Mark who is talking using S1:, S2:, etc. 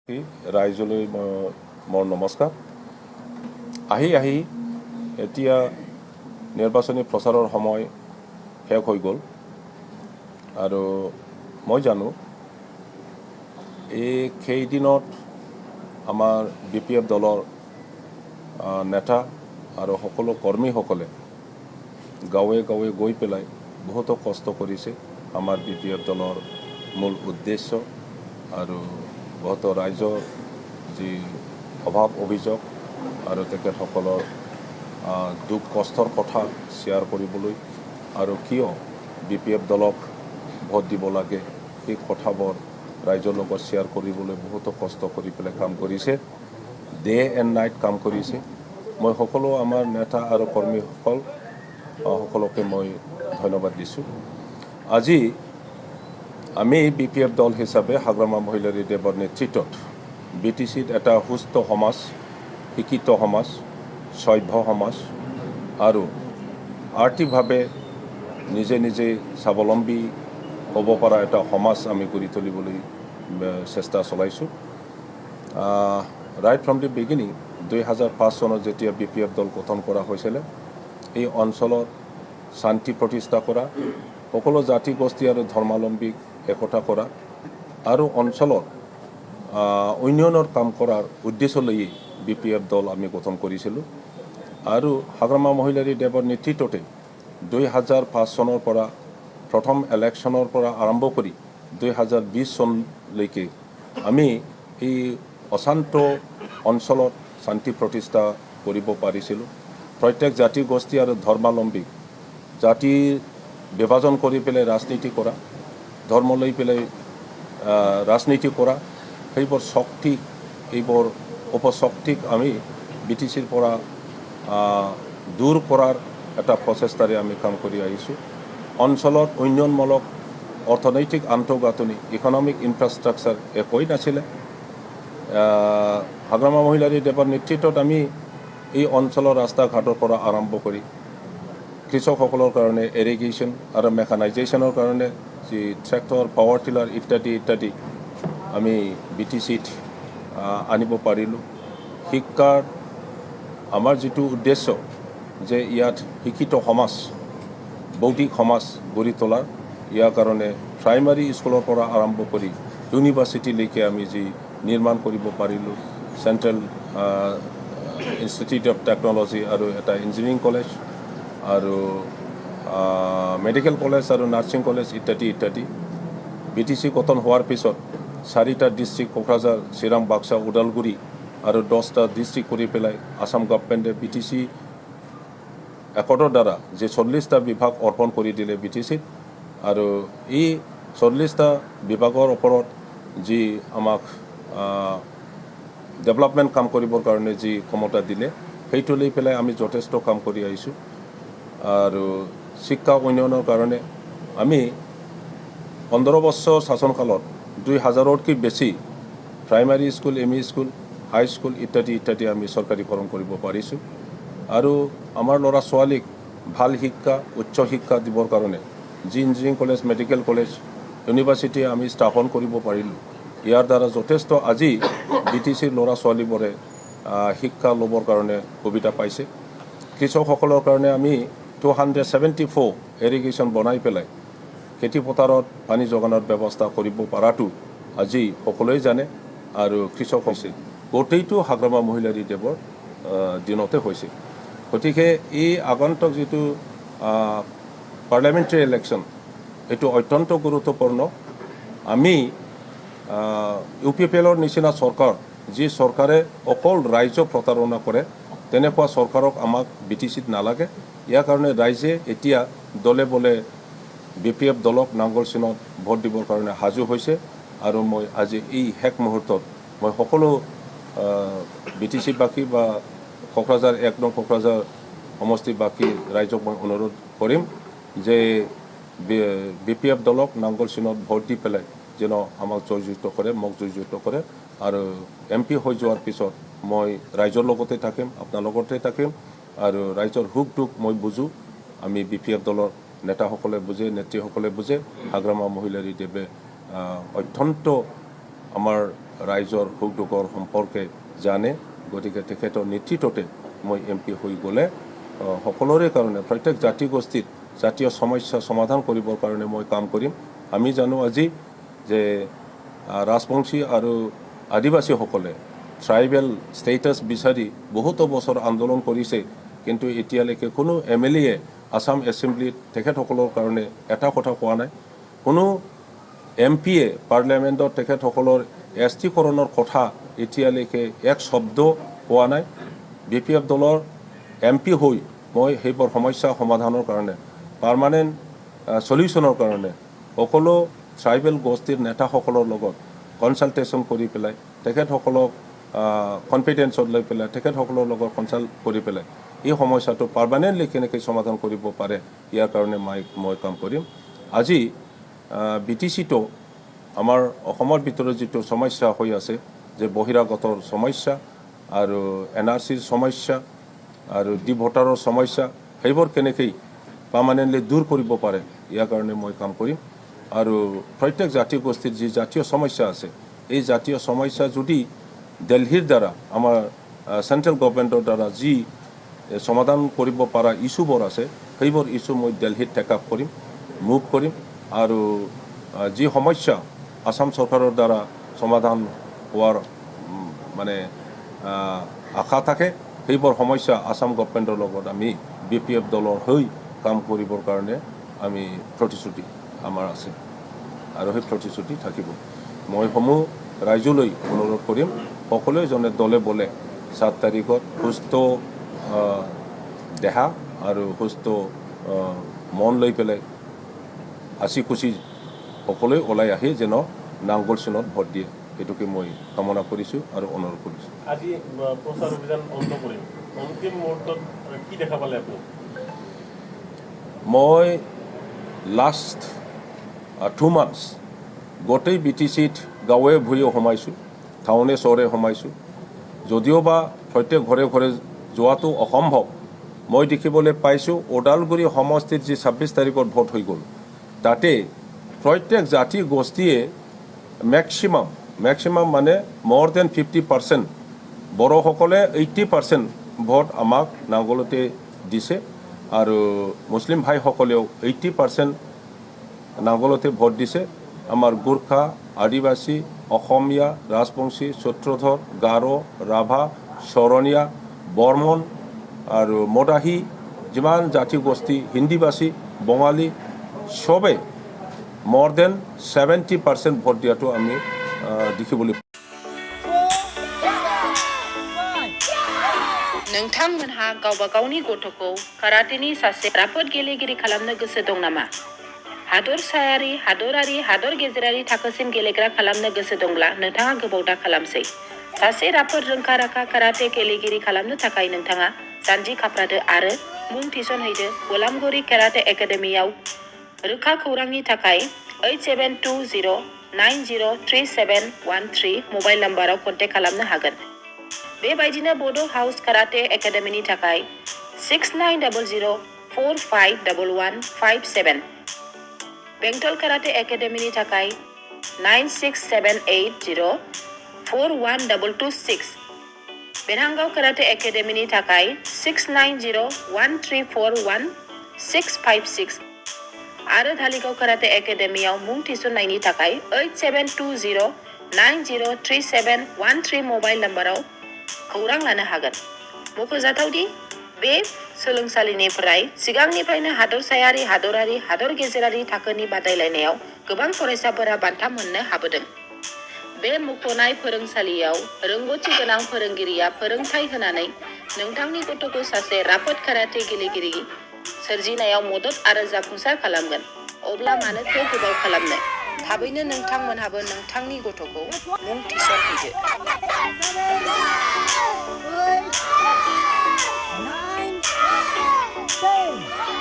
S1: ৰাইজলৈ মোৰ নমস্কাৰ। আহি এতিয়া নিৰ্বাচনী প্ৰচাৰৰ সময় শেষ হৈ গ'ল আৰু মই জানো সেইদিনত আমাৰ BPF দলৰ নেতা আৰু সকলো কৰ্মীসকলে গাঁৱে গাঁৱে গৈ পেলাই বহুতো কষ্ট কৰিছে আমাৰ BPF দলৰ মূল উদ্দেশ্য আৰু বহুতো ৰাইজৰ যি অভাৱ অভিযোগ আৰু তেখেতসকলৰ দুখ কষ্টৰ কথা শ্বেয়াৰ কৰিবলৈ আৰু কিয় BPF দলক ভোট দিব লাগে সেই কথাবোৰ ৰাইজৰ লগত শ্বেয়াৰ কৰিবলৈ বহুতো কষ্ট কৰি পেলাই কাম কৰিছে, ডে এণ্ড নাইট কাম কৰিছে। মই সকলো আমাৰ নেতা আৰু কৰ্মীসকল সকলোকে মই ধন্যবাদ দিছোঁ। আজি আমি BPF দল হিচাপে হাগ্ৰামা মহিলা ৰিডাবৰ নেতৃত্বত BTCত এটা সুস্থ সমাজ, শিক্ষিত সমাজ, সভ্য সমাজ আৰু আৰ্থিকভাৱে নিজে নিজে স্বাৱলম্বী হ'ব পৰা এটা সমাজ আমি গঢ়ি তুলিবলৈ চেষ্টা চলাইছোঁ। ৰাইট ফ্ৰম দি বিগিনিং 2005 চনত যেতিয়া BPF দল গঠন কৰা হৈছিলে, এই অঞ্চলত শান্তি প্ৰতিষ্ঠা কৰা, সকলো জাতি গোষ্ঠী আৰু ধৰ্মাৱলম্বীক একতা কৰা আৰু অঞ্চলত উন্নয়নৰ কাম কৰাৰ উদ্দেশ্য লৈ BPF দল আমি গঠন কৰিছিলোঁ। আৰু হাগ্ৰামা মহিলা ৰিডাবৰ নেতৃত্বতে 2005 চনৰ পৰা প্ৰথম ইলেকশ্যনৰ পৰা আৰম্ভ কৰি 2020 চনলৈকে আমি এই অশান্ত অঞ্চলত শান্তি প্ৰতিষ্ঠা কৰিব পাৰিছিলোঁ। প্ৰত্যেক জাতি গোষ্ঠী আৰু ধৰ্মাৱলম্বীক জাতিৰ বিভাজন কৰি পেলাই ৰাজনীতি কৰা, ধৰ্ম লৈ পেলাই ৰাজনীতি কৰা, সেইবোৰ শক্তি, এইবোৰ অপশক্তিক আমি BTCৰ পৰা দূৰ কৰাৰ এটা প্ৰচেষ্টাৰে আমি কাম কৰি আহিছোঁ। অঞ্চলত উন্নয়নমূলক অৰ্থনৈতিক আন্তঃগাঁথনি, ইকনমিক ইনফ্ৰাষ্ট্ৰাকচাৰ একোৱেই নাছিলে। হাগ্ৰামা মহিলা ৰিডাবৰ নেতৃত্বত আমি এই অঞ্চলৰ ৰাস্তা ঘাটৰ পৰা আৰম্ভ কৰি কৃষকসকলৰ কাৰণে ইৰিগেশ্যন আৰু মেকানাইজেশ্যনৰ কাৰণে যি ট্ৰেক্টৰ, পাৱাৰ টিলাৰ ইত্যাদি আমি BTCত আনিব পাৰিলোঁ। শিক্ষাৰ আমাৰ যিটো উদ্দেশ্য যে ইয়াত শিক্ষিত সমাজ, বৌদ্ধিক সমাজ গঢ়ি তোলাৰ, ইয়াৰ কাৰণে প্ৰাইমাৰী স্কুলৰ পৰা আৰম্ভ কৰি ইউনিভাৰ্চিটিলৈকে আমি যি নিৰ্মাণ কৰিব পাৰিলোঁ, চেণ্ট্ৰেল ইনষ্টিটিউট অফ টেকন'লজি আৰু এটা ইঞ্জিনিয়াৰিং কলেজ আৰু মেডিকেল কলেজ আৰু নাৰ্ছিং কলেজ ইত্যাদি। BTC গঠন হোৱাৰ পিছত 4টা ডিষ্ট্ৰিক্ট কোকৰাঝাৰ, চিৰাং, বাক্সা, ওদালগুৰি আৰু 10টা ডিষ্ট্ৰিক্ট কৰি পেলাই আসাম গভৰ্ণমেণ্টে BTC একৰ্ডৰ দ্বাৰা যে 40টা বিভাগ অৰ্পণ কৰি দিলে BTCত। আৰু এই 40টা বিভাগৰ ওপৰত যি আমাক ডেভেলপমেণ্ট কাম কৰিবৰ কাৰণে যি ক্ষমতা দিলে, সেইটো লৈ পেলাই আমি যথেষ্ট কাম কৰি আহিছোঁ। আৰু শিক্ষা উন্নয়নৰ কাৰণে আমি 15 বছৰ শাসনকালত 2000তকৈ বেছি প্ৰাইমাৰী স্কুল, ME স্কুল, হাই স্কুল ইত্যাদি আমি চৰকাৰীকৰণ কৰিব পাৰিছোঁ। আৰু আমাৰ ল'ৰা ছোৱালীক ভাল শিক্ষা, উচ্চ শিক্ষা দিবৰ কাৰণে যি engineering college, medical college, university আমি স্থাপন কৰিব পাৰিলোঁ। ইয়াৰ দ্বাৰা যথেষ্ট আজি BTCৰ ল'ৰা ছোৱালীবোৰে শিক্ষা ল'বৰ কাৰণে সুবিধা পাইছে। কৃষকসকলৰ কাৰণে আমি 274 ইৰিগেশ্যন বনাই পেলাই খেতি পথাৰত পানী যোগানৰ ব্যৱস্থা কৰিব পৰাটো আজি সকলোৱে জানে আৰু কৃষক হৈছে। গোটেইটো হাগ্ৰামা মহিলা ৰিডাবৰ দিনতে হৈছে। গতিকে এই আগন্তুক যিটো পাৰ্লিয়ামেণ্টাৰী ইলেকশ্যন, এইটো অত্যন্ত গুৰুত্বপূৰ্ণ। আমি UPPLৰ নিচিনা চৰকাৰ, যি চৰকাৰে অকল ৰাইজক প্ৰতাৰণা কৰে, তেনেকুৱা চৰকাৰক আমাক BTCত নালাগে। ইয়াৰ কাৰণে ৰাইজে এতিয়া দলে বলে BPF দলক নাঙল চিনত ভোট দিবৰ কাৰণে সাজু হৈছে। আৰু মই আজি এই শেষ মুহূৰ্তত মই সকলো BTCবাসী বা কোকৰাঝাৰ 1 নং কোকৰাঝাৰ সমষ্টিবাসী ৰাইজক মই অনুৰোধ কৰিম যে BPF দলক নাঙল চিনত ভোট দি পেলাই যেন আমাক জয়যুক্ত কৰে, মোক জয়যুক্ত কৰে। আৰু MP হৈ যোৱাৰ পিছত মই ৰাইজৰ লগতে থাকিম, আপোনাৰ লগতে থাকিম। আৰু ৰাইজৰ সুখ দুখ মই বুজোঁ, আমি BPF দলৰ নেতাসকলে বুজে, নেত্ৰীসকলে বুজে। হাগ্ৰামা মহিলা ৰিডাবে অত্যন্ত আমাৰ ৰাইজৰ সুখ দুখৰ সম্পৰ্কে জানে গতিকে তেখেতৰ নেতৃত্বতে মই MP হৈ গ'লে সকলোৰে কাৰণে প্ৰত্যেক জাতি গোষ্ঠীৰ জাতীয় সমস্যা সমাধান কৰিবৰ কাৰণে মই কাম কৰিম আমি জানো আজি যে ৰাজবংশী আৰু আদিবাসীসকলে ট্ৰাইবেল ষ্টেটাছ বিচাৰি বহুতো বছৰ আন্দোলন কৰিছে কিন্তু এতিয়ালৈকে কোনো MLA আসাম এছেম্বলিত তেখেতসকলৰ কাৰণে এটা কথা কোৱা নাই কোনো MPয়ে পাৰ্লিয়ামেণ্টত তেখেতসকলৰ এছটিকৰণৰ কথা এতিয়ালৈকে এক শব্দ কোৱা নাই BPF দলৰ MP হৈ মই সেইবোৰ সমস্যা সমাধানৰ কাৰণে পাৰ্মানেণ্ট সলিউশ্যনৰ কাৰণে সকলো ট্ৰাইবেল গোষ্ঠীৰ নেতাসকলৰ লগত কনসালটেশ্যন কৰি পেলাই তেখেতসকলক কনফিডেন্সত লৈ পেলাই তেখেতসকলৰ লগত কনসাল্ট কৰি পেলাই এই সমস্যাটো পাৰ্মানেণ্টলি কেনেকৈ সমাধান কৰিব পাৰে ইয়াৰ কাৰণে মই কাম কৰিম আজি BTCটো আমাৰ অসমৰ ভিতৰত যিটো সমস্যা হৈ আছে যে বহিৰাগতৰ সমস্যা আৰু NRCৰ সমস্যা আৰু ডি ভোটাৰৰ সমস্যা সেইবোৰ কেনেকৈ পাৰ্মানেণ্টলি দূৰ কৰিব পাৰে ইয়াৰ কাৰণে মই কাম কৰিম আৰু প্ৰত্যেক জাতি গোষ্ঠীৰ যি জাতীয় সমস্যা আছে এই জাতীয় সমস্যা যদি দিল্লীৰ দ্বাৰা আমাৰ সেন্ট্ৰেল গভৰ্ণমেণ্টৰ দ্বাৰা যি সমাধান কৰিব পৰা ইস্যুবোৰ আছে সেইবোৰ ইস্যু মই দিল্লীত টেক আপ কৰিম মুভ কৰিম আৰু যি সমস্যা আসাম চৰকাৰৰ দ্বাৰা সমাধান হোৱাৰ মানে আশা থাকে সেইবোৰ সমস্যা আসাম গভৰ্ণমেণ্টৰ লগত আমি BPF দলৰ হৈ কাম কৰিবৰ কাৰণে আমি প্ৰতিশ্ৰুতি আমাৰ আছে আৰু সেই প্ৰতিশ্ৰুতি থাকিব মই সমূহ ৰাইজলৈ অনুৰোধ কৰিম সকলোৱে জনে দলে বলে 7 তাৰিখত সুস্থ দেহা আৰু সুস্থ মন লৈ পেলাই হাসি খুশি সকলোৱে ওলাই আহি যেন নাংগল চিনত ভোট দিয়ে এটুকে মই কামনা কৰিছোঁ আৰু অনুৰোধ কৰিছোঁ
S2: আজি প্ৰচাৰ অভিযান অন্ত কৰিম অন্তিম মুহূৰ্তত কি দেখা পালে আপুনি
S1: মই লাষ্ট 2 months গোটেই BTCত গাঁৱে ভূঞে সোমাইছোঁ টাউনে চহৰে সোমাইছোঁ যদিও বা প্ৰত্যেক ঘৰে ঘৰে যোৱাটো অসম্ভৱ মই দেখিবলৈ পাইছোঁ ওদালগুৰি সমষ্টিত যি 26 তাৰিখত ভোট হৈ গ'ল তাতে প্ৰত্যেক জাতি গোষ্ঠীয়ে মেক্সিমাম মানে more than 50% বড়োসকলে 80% ভোট আমাক নাংগলতে দিছে আৰু মুছলিম ভাইসকলেও 80% নাংগলতে ভোট দিছে আমাৰ গোৰ্খা আদিবাসী অসমীয়া ৰাজবংশী সূত্ৰধৰ গাৰো ৰাভা শৰণীয়া বৰ্মন আৰু মদাহী যিমান জাতি গোষ্ঠী হিন্দীভাষী বঙালী সবে more than 70% ভোট দিয়াটো আমি দেখিবলৈ
S3: नोंथांमोनहा गावबा गावनि गथ'खौ काराटेनि सासे राफोद गेलेगिरि खालामनो गोसो दं नामा? हादरसायारि, हादरारि, हादर गेजेरारि थाखोसिम गेलेग्रा खालामनो गोसो दंब्ला नोंथाङा गोबाव दा खालामसै। सासे राफोद रोंखा-राखा काराटे गेलेगिरि खालामनो थाखाय नोंथाङा जानजि खाफ्रादो आरो मुं थिसनहैदो गलामगुरि काराटे एकाडेमियाव। रोखा खौरांनि थाखाय 8720903713 मबाइल नाम्बाराव कन्टेक्ट खालामनो हागोन। बेबायदिनो बड' हाउस काराटे एकाडेमिनि थाखाय 6900451157 बेंटल काराटे एकाडेमिनि थाखाय 9678041226 बेरहांगाव काराटे एकाडेमिनि थाखाय 6901341656 आरो धालिगाव काराटे एकाडेमियाव मुं थिसननायनि थाखाय 8720903713 मबाइल नाम्बाराव खौरां लानो हागोन। मख'जाथावदि बे सोलोंसालिनिफ्राय सिगांनिफ्रायनो हादरसायारि, हादरारि, हादर गेजेरारि थाखोनि बादायलायनायाव गोबां फरायसाफोरा बान्था मोननो हाबोदों। बे मुंख'नाय फोरोंसालियाव रोंग'थि गोनां फोरोंगिरिया फोरोंथाय होनानै नोंथांनि गथ'खौ सासे राफोद काराटे गेलेगिरि सोरजिनायाव मदद आरो जाफुंसार खालामगोन। अब्ला मानोथो गोबाव खालामनो? थाबैनो नोंथांमोनहाबो नोंथांनि गथ'खौ मुं थिसनहैदो।
S4: 9, 10